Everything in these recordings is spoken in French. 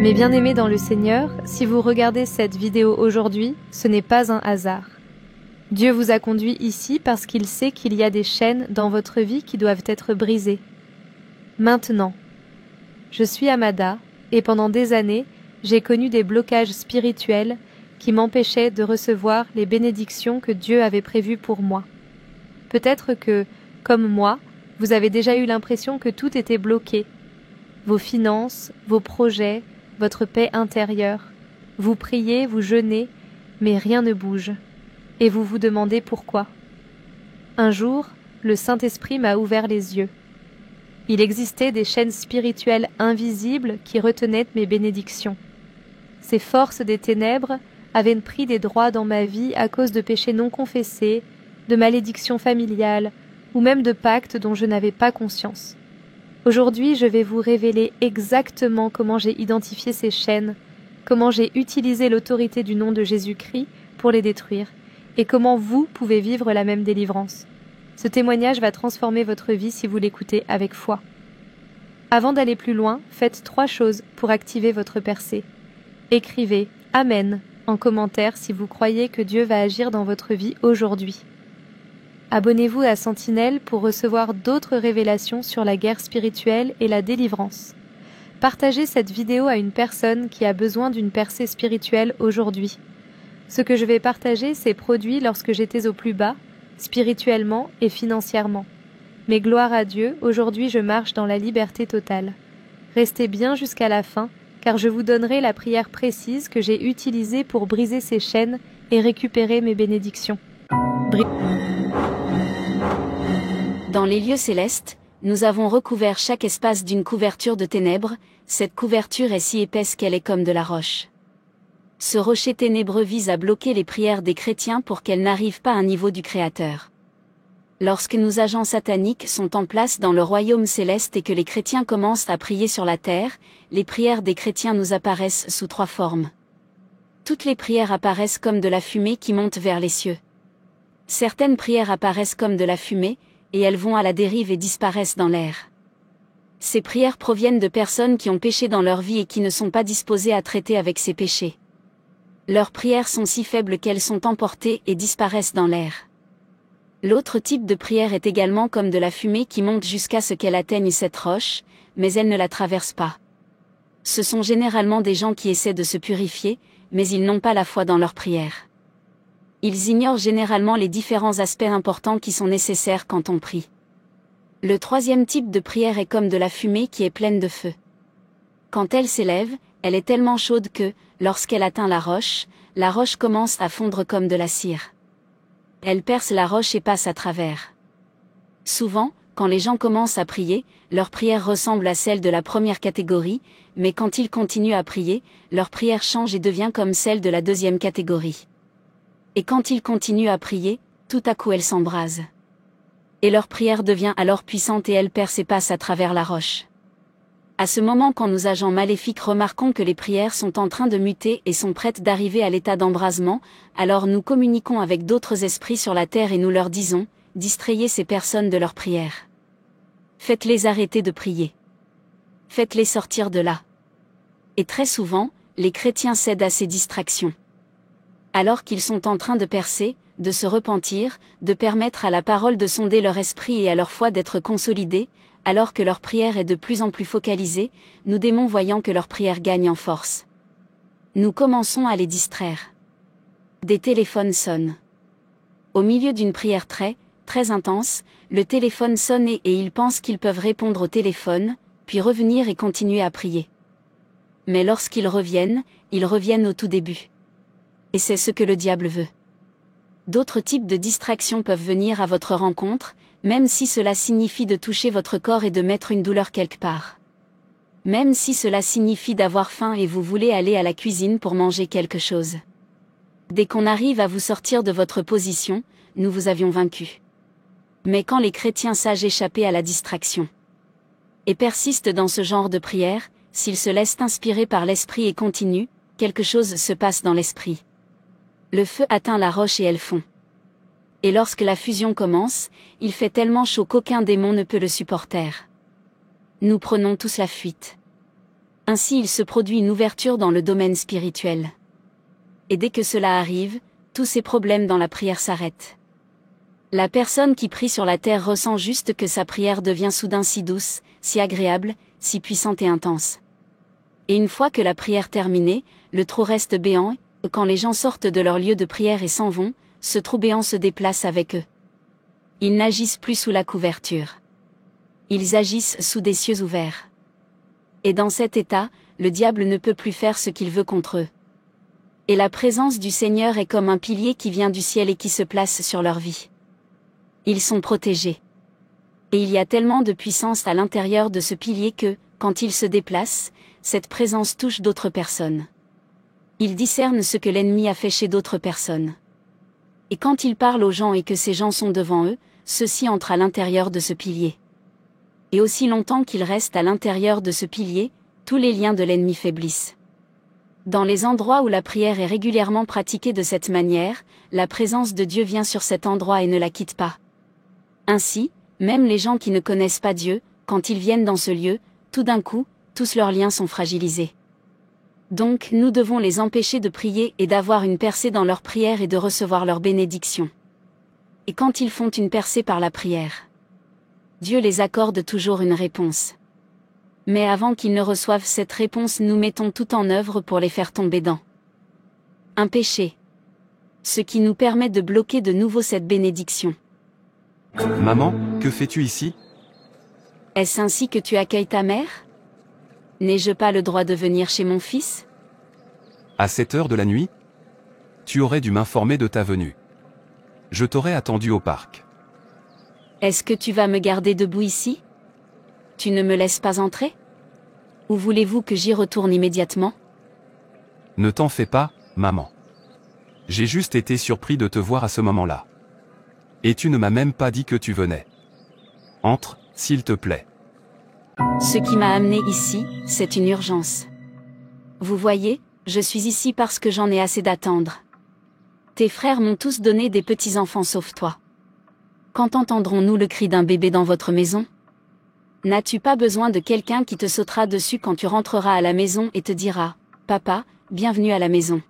Mes bien-aimés dans le Seigneur, si vous regardez cette vidéo aujourd'hui, ce n'est pas un hasard. Dieu vous a conduit ici parce qu'il sait qu'il y a des chaînes dans votre vie qui doivent être brisées. Maintenant, je suis Amada, et pendant des années, j'ai connu des blocages spirituels qui m'empêchaient de recevoir les bénédictions que Dieu avait prévues pour moi. Peut-être que, comme moi, vous avez déjà eu l'impression que tout était bloqué. Vos finances, vos projets, votre paix intérieure. Vous priez, vous jeûnez, mais rien ne bouge. Et vous vous demandez pourquoi. Un jour, le Saint-Esprit m'a ouvert les yeux. Il existait des chaînes spirituelles invisibles qui retenaient mes bénédictions. Ces forces des ténèbres avaient pris des droits dans ma vie à cause de péchés non confessés, de malédictions familiales, ou même de pactes dont je n'avais pas conscience. Aujourd'hui, je vais vous révéler exactement comment j'ai identifié ces chaînes, comment j'ai utilisé l'autorité du nom de Jésus-Christ pour les détruire, et comment vous pouvez vivre la même délivrance. Ce témoignage va transformer votre vie si vous l'écoutez avec foi. Avant d'aller plus loin, faites 3 choses pour activer votre percée. Écrivez « Amen » en commentaire si vous croyez que Dieu va agir dans votre vie aujourd'hui. Abonnez-vous à Sentinelle pour recevoir d'autres révélations sur la guerre spirituelle et la délivrance. Partagez cette vidéo à une personne qui a besoin d'une percée spirituelle aujourd'hui. Ce que je vais partager s'est produit lorsque j'étais au plus bas, spirituellement et financièrement. Mais gloire à Dieu, aujourd'hui je marche dans la liberté totale. Restez bien jusqu'à la fin, car je vous donnerai la prière précise que j'ai utilisée pour briser ces chaînes et récupérer mes bénédictions. Dans les lieux célestes, nous avons recouvert chaque espace d'une couverture de ténèbres. Cette couverture est si épaisse qu'elle est comme de la roche. Ce rocher ténébreux vise à bloquer les prières des chrétiens pour qu'elles n'arrivent pas à un niveau du Créateur. Lorsque nos agents sataniques sont en place dans le royaume céleste et que les chrétiens commencent à prier sur la terre, les prières des chrétiens nous apparaissent sous 3 formes. Toutes les prières apparaissent comme de la fumée qui monte vers les cieux. Certaines prières apparaissent comme de la fumée, et elles vont à la dérive et disparaissent dans l'air. Ces prières proviennent de personnes qui ont péché dans leur vie et qui ne sont pas disposées à traiter avec ces péchés. Leurs prières sont si faibles qu'elles sont emportées et disparaissent dans l'air. L'autre type de prière est également comme de la fumée qui monte jusqu'à ce qu'elle atteigne cette roche, mais elle ne la traverse pas. Ce sont généralement des gens qui essaient de se purifier, mais ils n'ont pas la foi dans leurs prières. Ils ignorent généralement les différents aspects importants qui sont nécessaires quand on prie. Le 3e type de prière est comme de la fumée qui est pleine de feu. Quand elle s'élève, elle est tellement chaude que, lorsqu'elle atteint la roche commence à fondre comme de la cire. Elle perce la roche et passe à travers. Souvent, quand les gens commencent à prier, leur prière ressemble à celle de la première catégorie, mais quand ils continuent à prier, leur prière change et devient comme celle de la 2e catégorie. Et quand ils continuent à prier, tout à coup elle s'embrase. Et leur prière devient alors puissante et elle perce et passe à travers la roche. À ce moment, quand nos agents maléfiques remarquons que les prières sont en train de muter et sont prêtes d'arriver à l'état d'embrasement, alors nous communiquons avec d'autres esprits sur la terre et nous leur disons, distrayez ces personnes de leurs prières. Faites-les arrêter de prier. Faites-les sortir de là. Et très souvent, les chrétiens cèdent à ces distractions. Alors qu'ils sont en train de percer, de se repentir, de permettre à la parole de sonder leur esprit et à leur foi d'être consolidée, alors que leur prière est de plus en plus focalisée, nous démons voyant que leur prière gagne en force. Nous commençons à les distraire. Des téléphones sonnent. Au milieu d'une prière très intense, le téléphone sonne et ils pensent qu'ils peuvent répondre au téléphone, puis revenir et continuer à prier. Mais lorsqu'ils reviennent au tout début. Et c'est ce que le diable veut. D'autres types de distractions peuvent venir à votre rencontre, même si cela signifie de toucher votre corps et de mettre une douleur quelque part. Même si cela signifie d'avoir faim et vous voulez aller à la cuisine pour manger quelque chose. Dès qu'on arrive à vous sortir de votre position, nous vous avions vaincu. Mais quand les chrétiens sachent échapper à la distraction et persistent dans ce genre de prière, s'ils se laissent inspirer par l'esprit et continuent, quelque chose se passe dans l'esprit. Le feu atteint la roche et elle fond. Et lorsque la fusion commence, il fait tellement chaud qu'aucun démon ne peut le supporter. Nous prenons tous la fuite. Ainsi il se produit une ouverture dans le domaine spirituel. Et dès que cela arrive, tous ces problèmes dans la prière s'arrêtent. La personne qui prie sur la terre ressent juste que sa prière devient soudain si douce, si agréable, si puissante et intense. Et une fois que la prière terminée, le trou reste béant, et quand les gens sortent de leur lieu de prière et s'en vont, ce trou béant se déplace avec eux. Ils n'agissent plus sous la couverture. Ils agissent sous des cieux ouverts. Et dans cet état, le diable ne peut plus faire ce qu'il veut contre eux. Et la présence du Seigneur est comme un pilier qui vient du ciel et qui se place sur leur vie. Ils sont protégés. Et il y a tellement de puissance à l'intérieur de ce pilier que, quand il se déplace, cette présence touche d'autres personnes. Ils discernent ce que l'ennemi a fait chez d'autres personnes. Et quand il parle aux gens et que ces gens sont devant eux, ceux-ci entrent à l'intérieur de ce pilier. Et aussi longtemps qu'ils restent à l'intérieur de ce pilier, tous les liens de l'ennemi faiblissent. Dans les endroits où la prière est régulièrement pratiquée de cette manière, la présence de Dieu vient sur cet endroit et ne la quitte pas. Ainsi, même les gens qui ne connaissent pas Dieu, quand ils viennent dans ce lieu, tout d'un coup, tous leurs liens sont fragilisés. Donc, nous devons les empêcher de prier et d'avoir une percée dans leur prière et de recevoir leur bénédiction. Et quand ils font une percée par la prière, Dieu les accorde toujours une réponse. Mais avant qu'ils ne reçoivent cette réponse, nous mettons tout en œuvre pour les faire tomber dans un péché. Ce qui nous permet de bloquer de nouveau cette bénédiction. Maman, que fais-tu ici? Est-ce ainsi que tu accueilles ta mère? N'ai-je pas le droit de venir chez mon fils? À cette heure de la nuit? Tu aurais dû m'informer de ta venue. Je t'aurais attendu au parc. Est-ce que tu vas me garder debout ici? Tu ne me laisses pas entrer? Ou voulez-vous que j'y retourne immédiatement? Ne t'en fais pas, maman. J'ai juste été surpris de te voir à ce moment-là. Et tu ne m'as même pas dit que tu venais. Entre, s'il te plaît. Ce qui m'a amené ici, c'est une urgence. Vous voyez, je suis ici parce que j'en ai assez d'attendre. Tes frères m'ont tous donné des petits-enfants sauf toi. Quand entendrons-nous le cri d'un bébé dans votre maison? N'as-tu pas besoin de quelqu'un qui te sautera dessus quand tu rentreras à la maison et te dira « Papa, bienvenue à la maison ».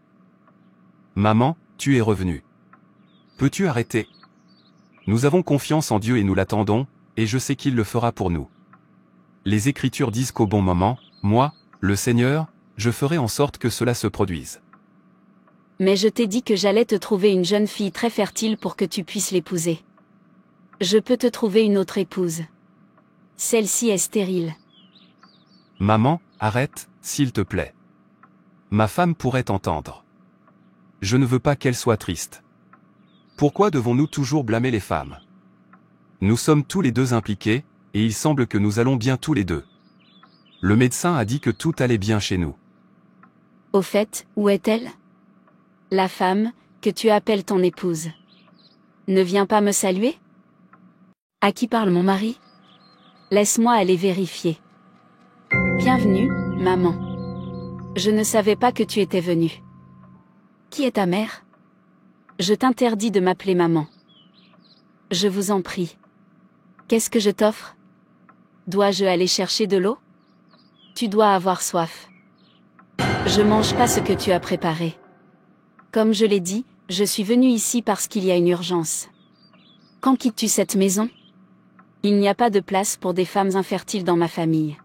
Maman, tu es revenue. Peux-tu arrêter? Nous avons confiance en Dieu et nous l'attendons, et je sais qu'il le fera pour nous. Les Écritures disent qu'au bon moment, moi, le Seigneur, je ferai en sorte que cela se produise. Mais je t'ai dit que j'allais te trouver une jeune fille très fertile pour que tu puisses l'épouser. Je peux te trouver une autre épouse. Celle-ci est stérile. Maman, arrête, s'il te plaît. Ma femme pourrait t'entendre. Je ne veux pas qu'elle soit triste. Pourquoi devons-nous toujours blâmer les femmes? Nous sommes tous les deux impliqués, et il semble que nous allons bien tous les deux. Le médecin a dit que tout allait bien chez nous. Au fait, où est-elle? La femme, que tu appelles ton épouse. Ne vient pas me saluer? À qui parle mon mari? Laisse-moi aller vérifier. Bienvenue, maman. Je ne savais pas que tu étais venue. Qui est ta mère? Je t'interdis de m'appeler maman. Je vous en prie. Qu'est-ce que je t'offre? Dois-je aller chercher de l'eau? Tu dois avoir soif. Je mange pas ce que tu as préparé. Comme je l'ai dit, je suis venue ici parce qu'il y a une urgence. Quand quittes-tu cette maison? Il n'y a pas de place pour des femmes infertiles dans ma famille.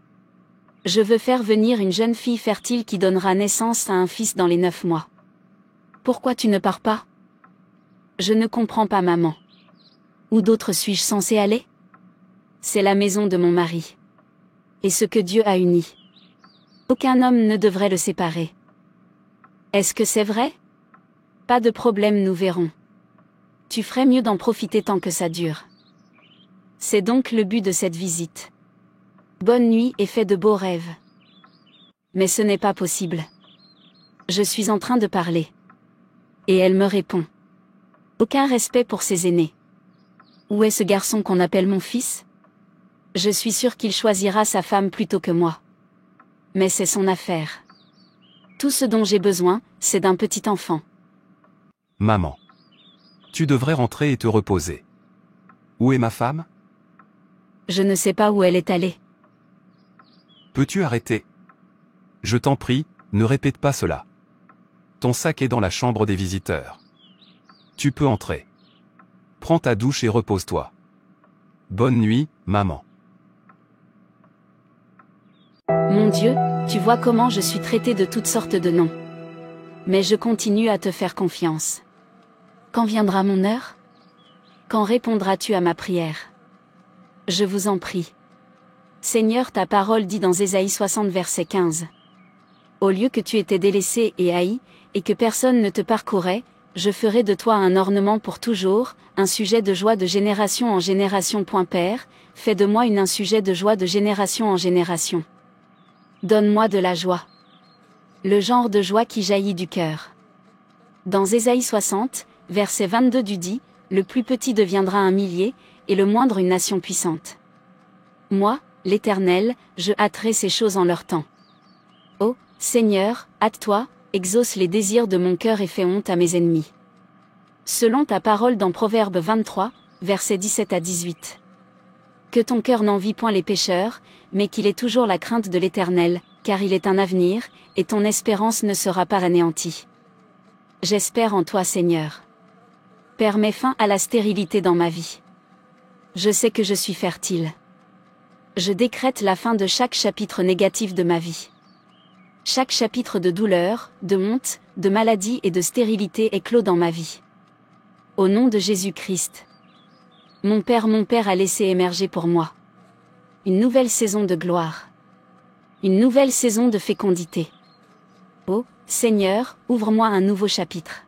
Je veux faire venir une jeune fille fertile qui donnera naissance à un fils dans les 9 mois. Pourquoi tu ne pars pas? Je ne comprends pas, maman. Où d'autre suis-je censée aller? C'est la maison de mon mari. Et ce que Dieu a uni. Aucun homme ne devrait le séparer. Est-ce que c'est vrai? Pas de problème, nous verrons. Tu ferais mieux d'en profiter tant que ça dure. C'est donc le but de cette visite. Bonne nuit et fais de beaux rêves. Mais ce n'est pas possible. Je suis en train de parler. Et elle me répond. Aucun respect pour ses aînés. Où est ce garçon qu'on appelle mon fils? Je suis sûre qu'il choisira sa femme plutôt que moi. Mais c'est son affaire. Tout ce dont j'ai besoin, c'est d'un petit enfant. Maman. Tu devrais rentrer et te reposer. Où est ma femme? Je ne sais pas où elle est allée. Peux-tu arrêter? Je t'en prie, ne répète pas cela. Ton sac est dans la chambre des visiteurs. Tu peux entrer. Prends ta douche et repose-toi. Bonne nuit, maman. Mon Dieu, tu vois comment je suis traité de toutes sortes de noms. Mais je continue à te faire confiance. Quand viendra mon heure? Quand répondras-tu à ma prière? Je vous en prie. Seigneur, ta parole dit dans Ésaïe 60 verset 15. Au lieu que tu étais délaissé et haï, et que personne ne te parcourait, je ferai de toi un ornement pour toujours, un sujet de joie de génération en génération. Père, fais de moi un sujet de joie de génération en génération. Donne-moi de la joie. Le genre de joie qui jaillit du cœur. Dans Ésaïe 60, verset 22 du dit, le plus petit deviendra un millier, et le moindre une nation puissante. Moi, l'Éternel, je hâterai ces choses en leur temps. Ô Seigneur, hâte-toi, exauce les désirs de mon cœur et fais honte à mes ennemis. Selon ta parole dans Proverbe 23, versets 17 à 18. Que ton cœur n'envie point les pécheurs, mais qu'il ait toujours la crainte de l'Éternel, car il est un avenir, et ton espérance ne sera pas anéantie. J'espère en toi, Seigneur. Père, mets fin à la stérilité dans ma vie. Je sais que je suis fertile. Je décrète la fin de chaque chapitre négatif de ma vie. Chaque chapitre de douleur, de honte, de maladie et de stérilité est clos dans ma vie. Au nom de Jésus-Christ. Mon Père a laissé émerger pour moi une nouvelle saison de gloire. Une nouvelle saison de fécondité. Ô Seigneur, ouvre-moi un nouveau chapitre.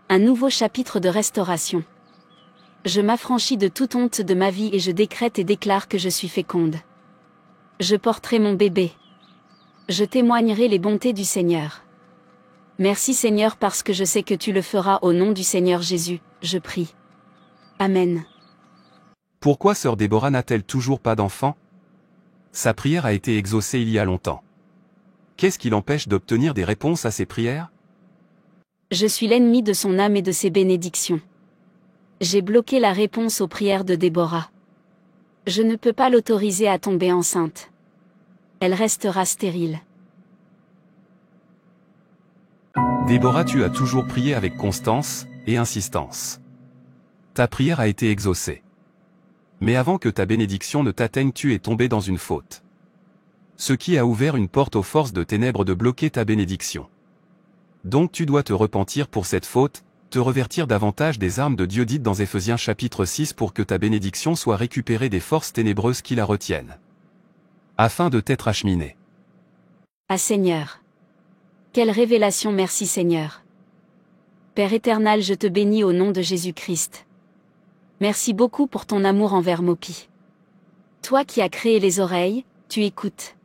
Un nouveau chapitre de restauration. Je m'affranchis de toute honte de ma vie et je décrète et déclare que je suis féconde. Je porterai mon bébé. Je témoignerai les bontés du Seigneur. Merci Seigneur parce que je sais que tu le feras au nom du Seigneur Jésus, je prie. Amen. Pourquoi sœur Déborah n'a-t-elle toujours pas d'enfant? Sa prière a été exaucée il y a longtemps. Qu'est-ce qui l'empêche d'obtenir des réponses à ses prières? Je suis l'ennemi de son âme et de ses bénédictions. J'ai bloqué la réponse aux prières de Déborah. Je ne peux pas l'autoriser à tomber enceinte. Elle restera stérile. Déborah, tu as toujours prié avec constance et insistance. Ta prière a été exaucée. Mais avant que ta bénédiction ne t'atteigne, tu es tombé dans une faute. Ce qui a ouvert une porte aux forces de ténèbres de bloquer ta bénédiction. Donc tu dois te repentir pour cette faute, te revertir davantage des armes de Dieu dites dans Éphésiens chapitre 6 pour que ta bénédiction soit récupérée des forces ténébreuses qui la retiennent. Afin de t'être acheminé. Ah Seigneur. Quelle révélation, merci Seigneur. Père éternel, je te bénis au nom de Jésus-Christ. Merci beaucoup pour ton amour envers Mopi. Toi qui as créé les oreilles, tu écoutes.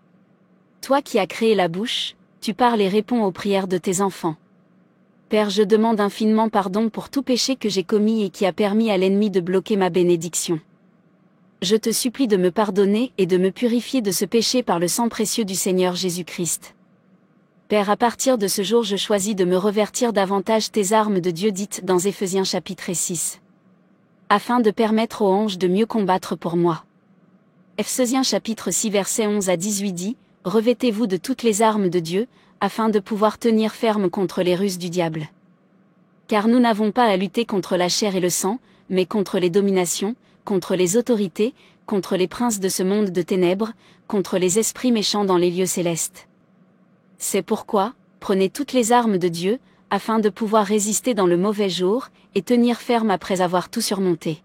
Toi qui as créé la bouche, tu parles et réponds aux prières de tes enfants. Père, je demande infiniment pardon pour tout péché que j'ai commis et qui a permis à l'ennemi de bloquer ma bénédiction. Je te supplie de me pardonner et de me purifier de ce péché par le sang précieux du Seigneur Jésus-Christ. Père, à partir de ce jour, je choisis de me revertir davantage tes armes de Dieu dites dans Éphésiens chapitre 6. Afin de permettre aux anges de mieux combattre pour moi. Éphésiens chapitre 6 verset 11 à 18 dit, « Revêtez-vous de toutes les armes de Dieu, afin de pouvoir tenir ferme contre les ruses du diable. Car nous n'avons pas à lutter contre la chair et le sang, mais contre les dominations, contre les autorités, contre les princes de ce monde de ténèbres, contre les esprits méchants dans les lieux célestes. C'est pourquoi, prenez toutes les armes de Dieu, afin de pouvoir résister dans le mauvais jour, et tenir ferme après avoir tout surmonté.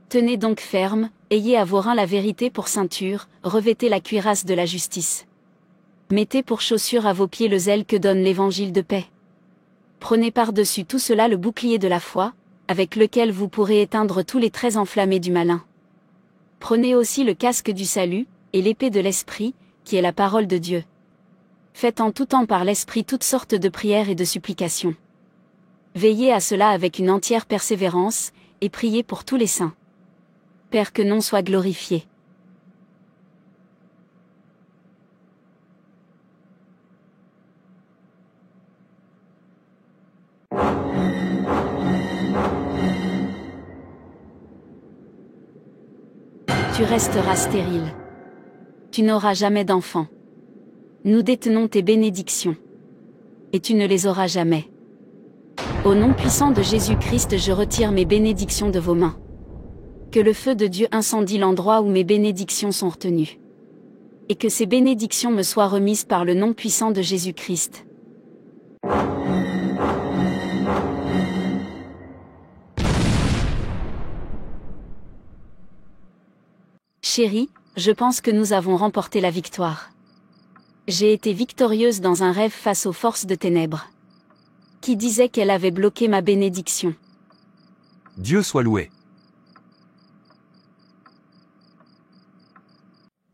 Tenez donc ferme, ayez à vos reins la vérité pour ceinture, revêtez la cuirasse de la justice. Mettez pour chaussure à vos pieds le zèle que donne l'évangile de paix. Prenez par-dessus tout cela le bouclier de la foi, avec lequel vous pourrez éteindre tous les traits enflammés du malin. Prenez aussi le casque du salut, et l'épée de l'esprit, qui est la parole de Dieu. Faites en tout temps par l'esprit toutes sortes de prières et de supplications. Veillez à cela avec une entière persévérance, et priez pour tous les saints. Père, que nom soit glorifié. Tu resteras stérile. Tu n'auras jamais d'enfant. Nous détenons tes bénédictions. Et tu ne les auras jamais. Au nom puissant de Jésus-Christ, je retire mes bénédictions de vos mains. Que le feu de Dieu incendie l'endroit où mes bénédictions sont retenues. Et que ces bénédictions me soient remises par le nom puissant de Jésus-Christ. Chérie, je pense que nous avons remporté la victoire. J'ai été victorieuse dans un rêve face aux forces de ténèbres. Qui disait qu'elle avait bloqué ma bénédiction. Dieu soit loué.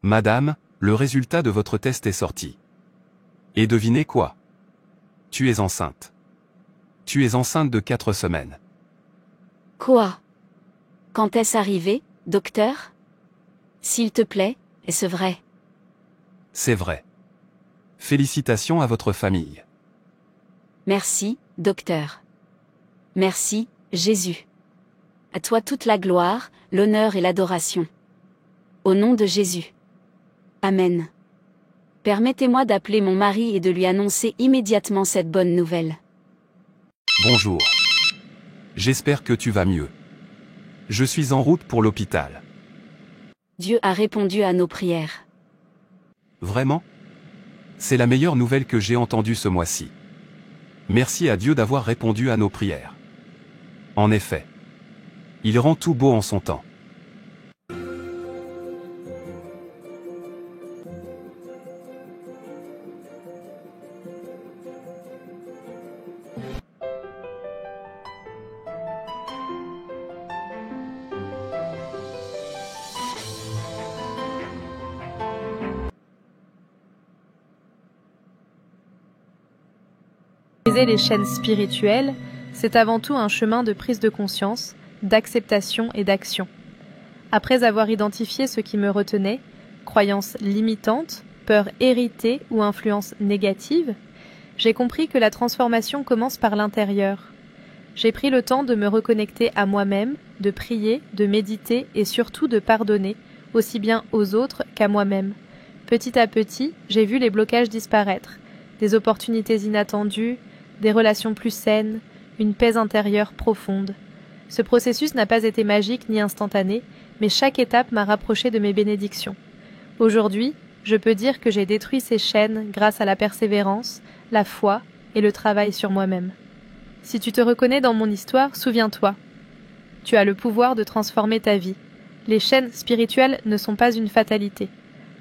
Madame, le résultat de votre test est sorti. Et devinez quoi? Tu es enceinte. Tu es enceinte de 4 semaines. Quoi? Quand est-ce arrivé, docteur? S'il te plaît, est-ce vrai? C'est vrai. Félicitations à votre famille. Merci, docteur. Merci, Jésus. À toi toute la gloire, l'honneur et l'adoration. Au nom de Jésus. Amen. Permettez-moi d'appeler mon mari et de lui annoncer immédiatement cette bonne nouvelle. Bonjour. J'espère que tu vas mieux. Je suis en route pour l'hôpital. Dieu a répondu à nos prières. Vraiment? C'est la meilleure nouvelle que j'ai entendue ce mois-ci. Merci à Dieu d'avoir répondu à nos prières. En effet, il rend tout beau en son temps. Briser les chaînes spirituelles, c'est avant tout un chemin de prise de conscience, d'acceptation et d'action. Après avoir identifié ce qui me retenait, croyances limitantes, peurs héritées ou influences négatives, j'ai compris que la transformation commence par l'intérieur. J'ai pris le temps de me reconnecter à moi-même, de prier, de méditer et surtout de pardonner, aussi bien aux autres qu'à moi-même. Petit à petit, j'ai vu les blocages disparaître, des opportunités inattendues, des relations plus saines, une paix intérieure profonde. Ce processus n'a pas été magique ni instantané, mais chaque étape m'a rapproché de mes bénédictions. Aujourd'hui, je peux dire que j'ai détruit ces chaînes grâce à la persévérance, la foi et le travail sur moi-même. Si tu te reconnais dans mon histoire, souviens-toi. Tu as le pouvoir de transformer ta vie. Les chaînes spirituelles ne sont pas une fatalité.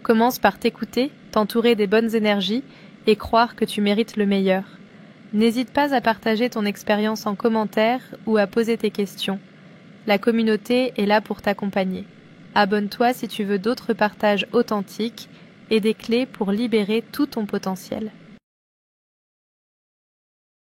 Commence par t'écouter, t'entourer des bonnes énergies et croire que tu mérites le meilleur. N'hésite pas à partager ton expérience en commentaire ou à poser tes questions. La communauté est là pour t'accompagner. Abonne-toi si tu veux d'autres partages authentiques et des clés pour libérer tout ton potentiel.